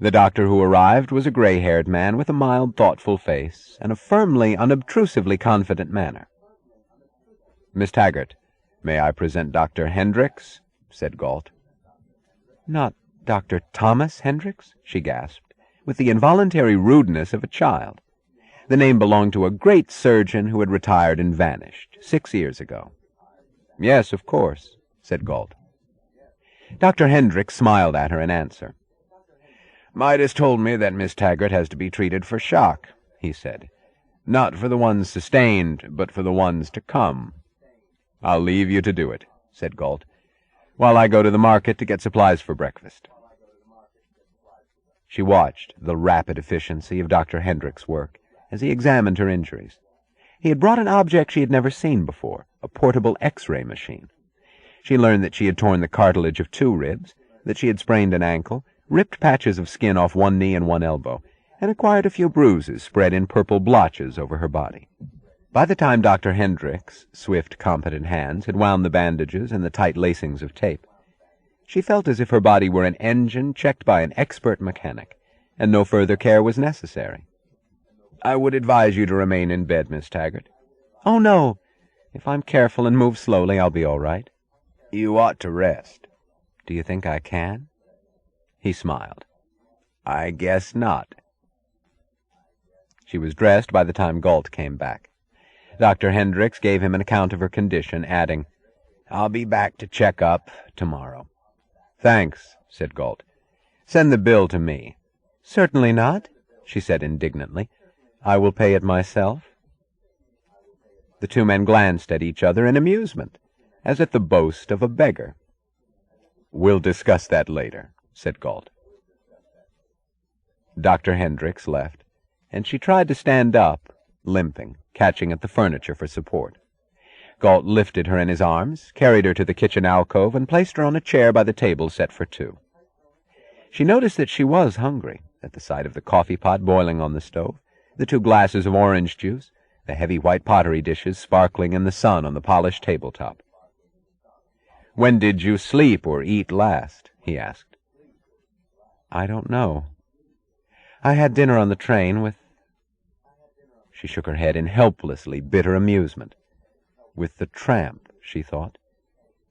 The doctor who arrived was a gray-haired man with a mild, thoughtful face and a firmly, unobtrusively confident manner. "Miss Taggart, may I present Dr. Hendricks?" said Galt. "Not Dr. Thomas Hendricks?" she gasped, with the involuntary rudeness of a child. The name belonged to a great surgeon who had retired and vanished 6 years ago. "Yes, of course," said Galt. Dr. Hendricks smiled at her in answer. "Midas told me that Miss Taggart has to be treated for shock," he said. "Not for the ones sustained, but for the ones to come." "I'll leave you to do it," said Galt, "while I go to the market to get supplies for breakfast." She watched the rapid efficiency of Dr. Hendricks' work as he examined her injuries. He had brought an object she had never seen before, a portable X-ray machine. She learned that she had torn the cartilage of 2 ribs, that she had sprained an ankle, ripped patches of skin off 1 knee and 1 elbow, and acquired a few bruises spread in purple blotches over her body. By the time Dr. Hendricks' swift, competent hands had wound the bandages and the tight lacings of tape, she felt as if her body were an engine checked by an expert mechanic, and no further care was necessary. "I would advise you to remain in bed, Miss Taggart." "Oh, no. If I'm careful and move slowly, I'll be all right." "You ought to rest." "Do you think I can?" He smiled. "I guess not." She was dressed by the time Galt came back. Dr. Hendricks gave him an account of her condition, adding, "I'll be back to check up tomorrow." "Thanks," said Galt. "Send the bill to me." "Certainly not," she said indignantly. "I will pay it myself." The 2 men glanced at each other in amusement, as at the boast of a beggar. "We'll discuss that later," said Galt. Dr. Hendricks left, and she tried to stand up, limping, catching at the furniture for support. Galt lifted her in his arms, carried her to the kitchen alcove, and placed her on a chair by the table set for 2. She noticed that she was hungry, at the sight of the coffee pot boiling on the stove, the 2 glasses of orange juice, the heavy white pottery dishes sparkling in the sun on the polished tabletop. "When did you sleep or eat last?" he asked. "I don't know. I had dinner on the train with—" She shook her head in helplessly bitter amusement. With the tramp, she thought,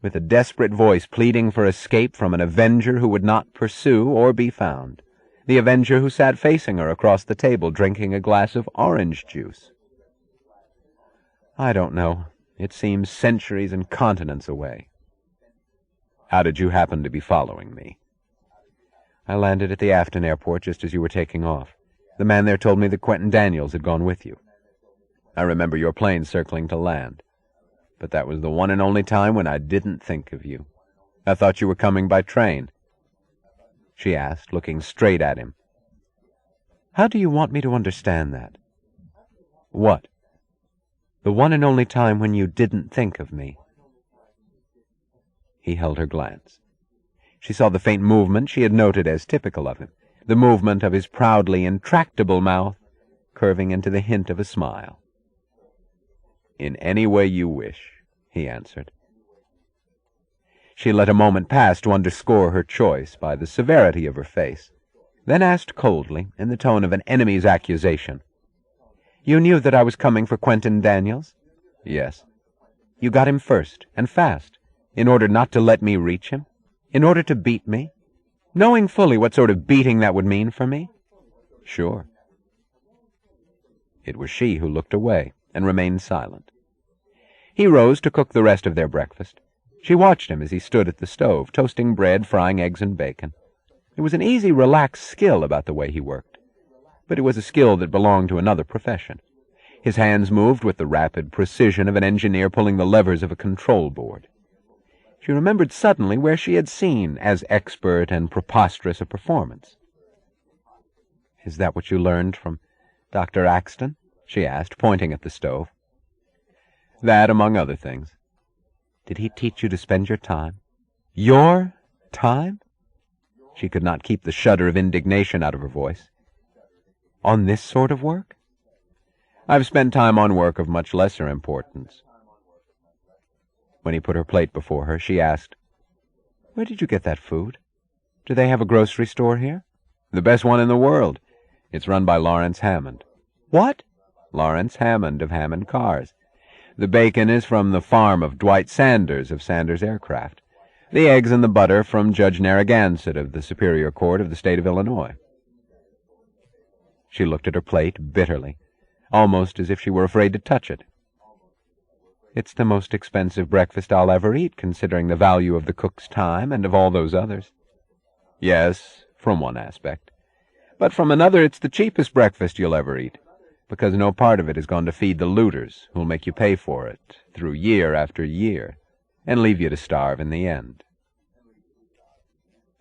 with a desperate voice pleading for escape from an avenger who would not pursue or be found, the avenger who sat facing her across the table drinking a glass of orange juice. "I don't know. It seems centuries and continents away." "How did you happen to be following me?" "I landed at the Afton airport just as you were taking off. The man there told me that Quentin Daniels had gone with you. I remember your plane circling to land. But that was the one and only time when I didn't think of you. I thought you were coming by train," she asked, looking straight at him. "How do you want me to understand that?" "What?" "The one and only time when you didn't think of me." He held her glance. She saw the faint movement she had noted as typical of him, the movement of his proudly intractable mouth curving into the hint of a smile. "In any way you wish," he answered. She let a moment pass to underscore her choice by the severity of her face, then asked coldly, in the tone of an enemy's accusation, "You knew that I was coming for Quentin Daniels?" "Yes." "You got him first, and fast, in order not to let me reach him? In order to beat me? Knowing fully what sort of beating that would mean for me?" "Sure." It was she who looked away and remained silent. He rose to cook the rest of their breakfast. She watched him as he stood at the stove, toasting bread, frying eggs and bacon. There was an easy, relaxed skill about the way he worked, but it was a skill that belonged to another profession. His hands moved with the rapid precision of an engineer pulling the levers of a control board. She remembered suddenly where she had seen as expert and preposterous a performance. "Is that what you learned from Dr. Axton?" she asked, pointing at the stove. "That, among other things." "Did he teach you to spend your time? Your time?" She could not keep the shudder of indignation out of her voice. "On this sort of work?" "I've spent time on work of much lesser importance." When he put her plate before her, she asked, "Where did you get that food? Do they have a grocery store here?" The best one in the world. It's run by Lawrence Hammond. What? Lawrence Hammond of Hammond Cars. The bacon is from the farm of Dwight Sanders of Sanders Aircraft. The eggs and the butter from Judge Narragansett of the Superior Court of the State of Illinois. She looked at her plate bitterly, almost as if she were afraid to touch it. It's the most expensive breakfast I'll ever eat, considering the value of the cook's time and of all those others. Yes, from one aspect. But from another, it's the cheapest breakfast you'll ever eat, because no part of it has gone to feed the looters who'll make you pay for it through year after year, and leave you to starve in the end.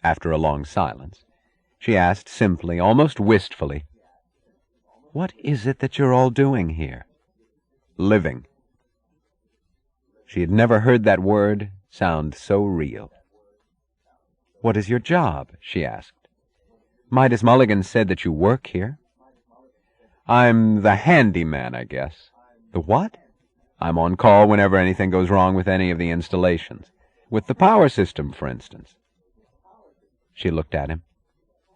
After a long silence, she asked simply, almost wistfully, "What is it that you're all doing here?" "Living." She had never heard that word sound so real. "What is your job?" she asked. "Midas Mulligan said that you work here." "I'm the handyman, I guess." "The what?" "I'm on call whenever anything goes wrong with any of the installations. With the power system, for instance." She looked at him,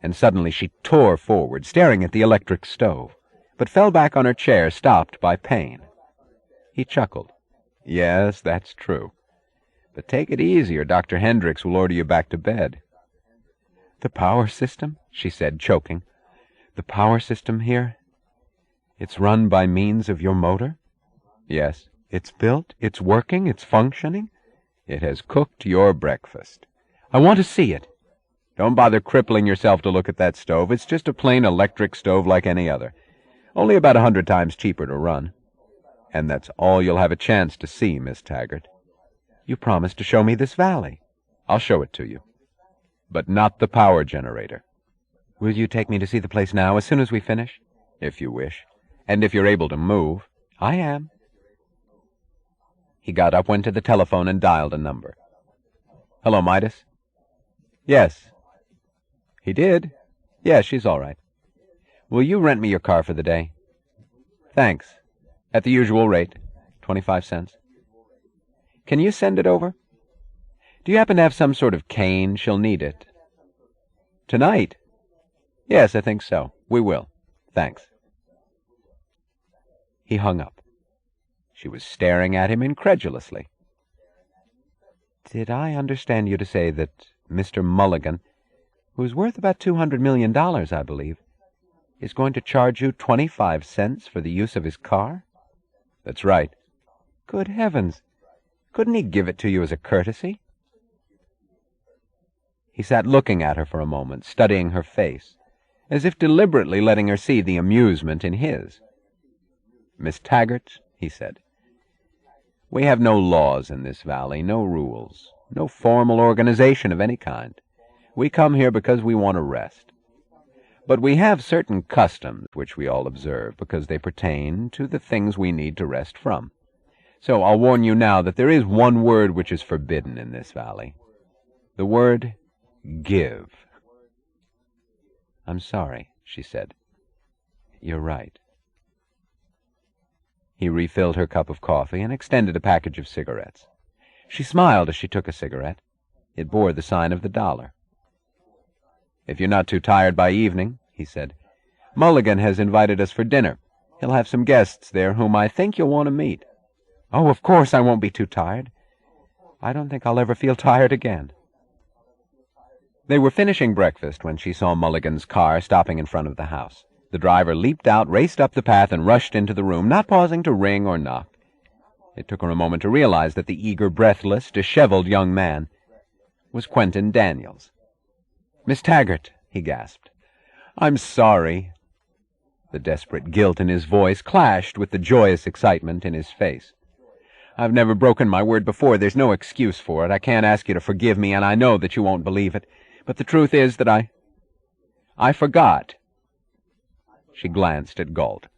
and suddenly she tore forward, staring at the electric stove, but fell back on her chair, stopped by pain. He chuckled. "Yes, that's true. But take it easy, or Dr. Hendricks will order you back to bed." "The power system?" she said, choking. "The power system here? It's run by means of your motor?" "Yes." "It's built, it's working, it's functioning?" "It has cooked your breakfast." "I want to see it." "Don't bother crippling yourself to look at that stove. It's just a plain electric stove like any other. Only about 100 times cheaper to run. And that's all you'll have a chance to see, Miss Taggart." "You promised to show me this valley." "I'll show it to you. But not the power generator." "Will you take me to see the place now, as soon as we finish?" "If you wish. And if you're able to move." "I am." He got up, went to the telephone, and dialed a number. "Hello, Midas?" "Yes." "He did?" "Yes, she's all right." "Will you rent me your car for the day?" "Thanks. At the usual rate, 25 cents. "Can you send it over?" "Do you happen to have some sort of cane? She'll need it." "Tonight?" "Yes, I think so. We will. Thanks." He hung up. She was staring at him incredulously. "Did I understand you to say that Mr. Mulligan, who's worth about $200 million, I believe, is going to charge you 25 cents for the use of his car?" "That's right." "Good heavens! Couldn't he give it to you as a courtesy?" He sat looking at her for a moment, studying her face, as if deliberately letting her see the amusement in his. "Miss Taggart," he said, "we have no laws in this valley, no rules, no formal organization of any kind. We come here because we want to rest. But we have certain customs which we all observe because they pertain to the things we need to rest from. So I'll warn you now that there is one word which is forbidden in this valley. The word give." "I'm sorry," she said. "You're right." He refilled her cup of coffee and extended a package of cigarettes. She smiled as she took a cigarette. It bore the sign of the dollar. "If you're not too tired by evening," he said, "Mulligan has invited us for dinner. He'll have some guests there whom I think you'll want to meet." "Oh, of course I won't be too tired. I don't think I'll ever feel tired again." They were finishing breakfast when she saw Mulligan's car stopping in front of the house. The driver leaped out, raced up the path, and rushed into the room, not pausing to ring or knock. It took her a moment to realize that the eager, breathless, disheveled young man was Quentin Daniels. "Miss Taggart," he gasped. "I'm sorry." The desperate guilt in his voice clashed with the joyous excitement in his face. "I've never broken my word before. There's no excuse for it. I can't ask you to forgive me, and I know that you won't believe it. But the truth is that I forgot." She glanced at Galt.